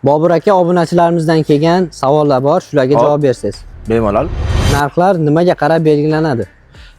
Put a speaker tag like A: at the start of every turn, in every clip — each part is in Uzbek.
A: Bobur aka, obunachilarimizdan kelgan savollar bor, shularga
B: Hop.
A: javob bersiz.
B: Bemalol.
A: Narxlar nimaga qarab belgilanadi?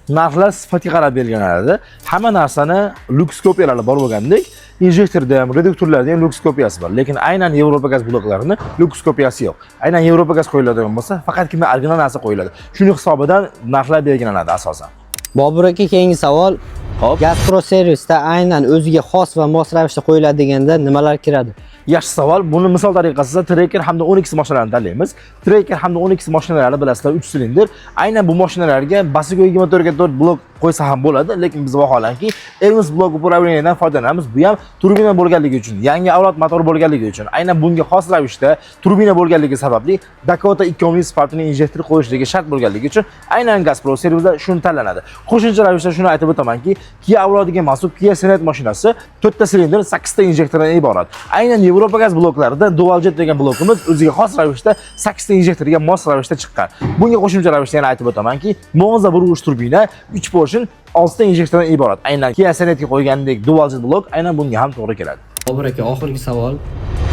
B: Narxlar sifatga qarab belgilanadi. Hamma narsani luks kopiyalari bor bo'lgandek, injektorda ham, reduktorlarda ham luks kopiyasi bor. Lekin aynan Yevropa gaz bloklarining luks kopiyasi yo'q. Aynan Yevropa gaz qo'yiladigan bo'lsa, faqatgina original narsa qo'yiladi. Shuning hisobidan narxlar belgilanadi asosan.
A: Bobur aka, keyingi savol.
B: Hop.
A: Gazpro servisda aynan o'ziga xos va mos ravishda qo'yiladi deganda nimalar kiradi?
B: Yaxshi savol. Buni misol tariqasida Tracker hamda 12 mashinalarni tanlaymiz. Tracker hamda 12 mashinalari bilasizlar 3 silindr. Aynan bu mashinalarga basigo 24 ga 4 blok qo'ysa ham bo'ladi, lekin biz vaholanki Elmis blok upravleniyadan foydalanamiz. Bu ham turbina bo'lganligi uchun, yangi avlod motor bo'lganligi uchun, aynan bunga xos ravishda turbina bo'lganligi sababli Dakota 2 omni sifatini injektor qo'yishligi shart bo'lganligi uchun aynan Gazpro servisda shuni tanlanadi. Qo'shimcha ravishda shuni aytib o'tamanki, Kia avlodiga mansub Kia Cenet mashinasi 4 ta silindr, 8 ta injektordan iborat. Aynan Yevropa gaz bloklarida Dual Jet degan blokimiz o'ziga xos ravishda 8 ta injektorga mos ravishda chiqqan. Bunga qo'shimcha ravishda yana aytib o'tamanki, Monza burg'uch turbina 3 portion 6 ta injektordan iborat. Aynan Kia Cenetga qo'ygandek Dual Jet blok aynan bunga ham to'g'ri keladi.
A: Bobur aka, oxirgi savol.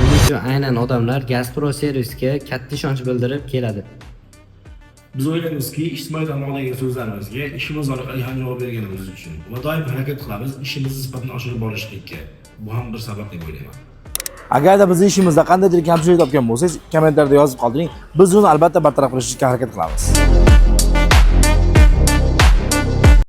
A: Nima uchun aynan odamlar Gazpro servisga katta ishonch bildirib keladi?
C: Biz o'ylaymizki, ijtimoiy tarmoqdagi so'zlarimizga ishimiz orqali ham javob berganimiz uchun va doim harakat qilamiz ishimizni sifatini oshirib borishlikka. Bu ham bir sabab deb o'ylayman.
B: Agarda biz ishimizda qandaydir kamchilik topgan bo'lsangiz, kommentarda yozib qoldiring. Biz uni albatta bartaraf qilishga harakat qilamiz.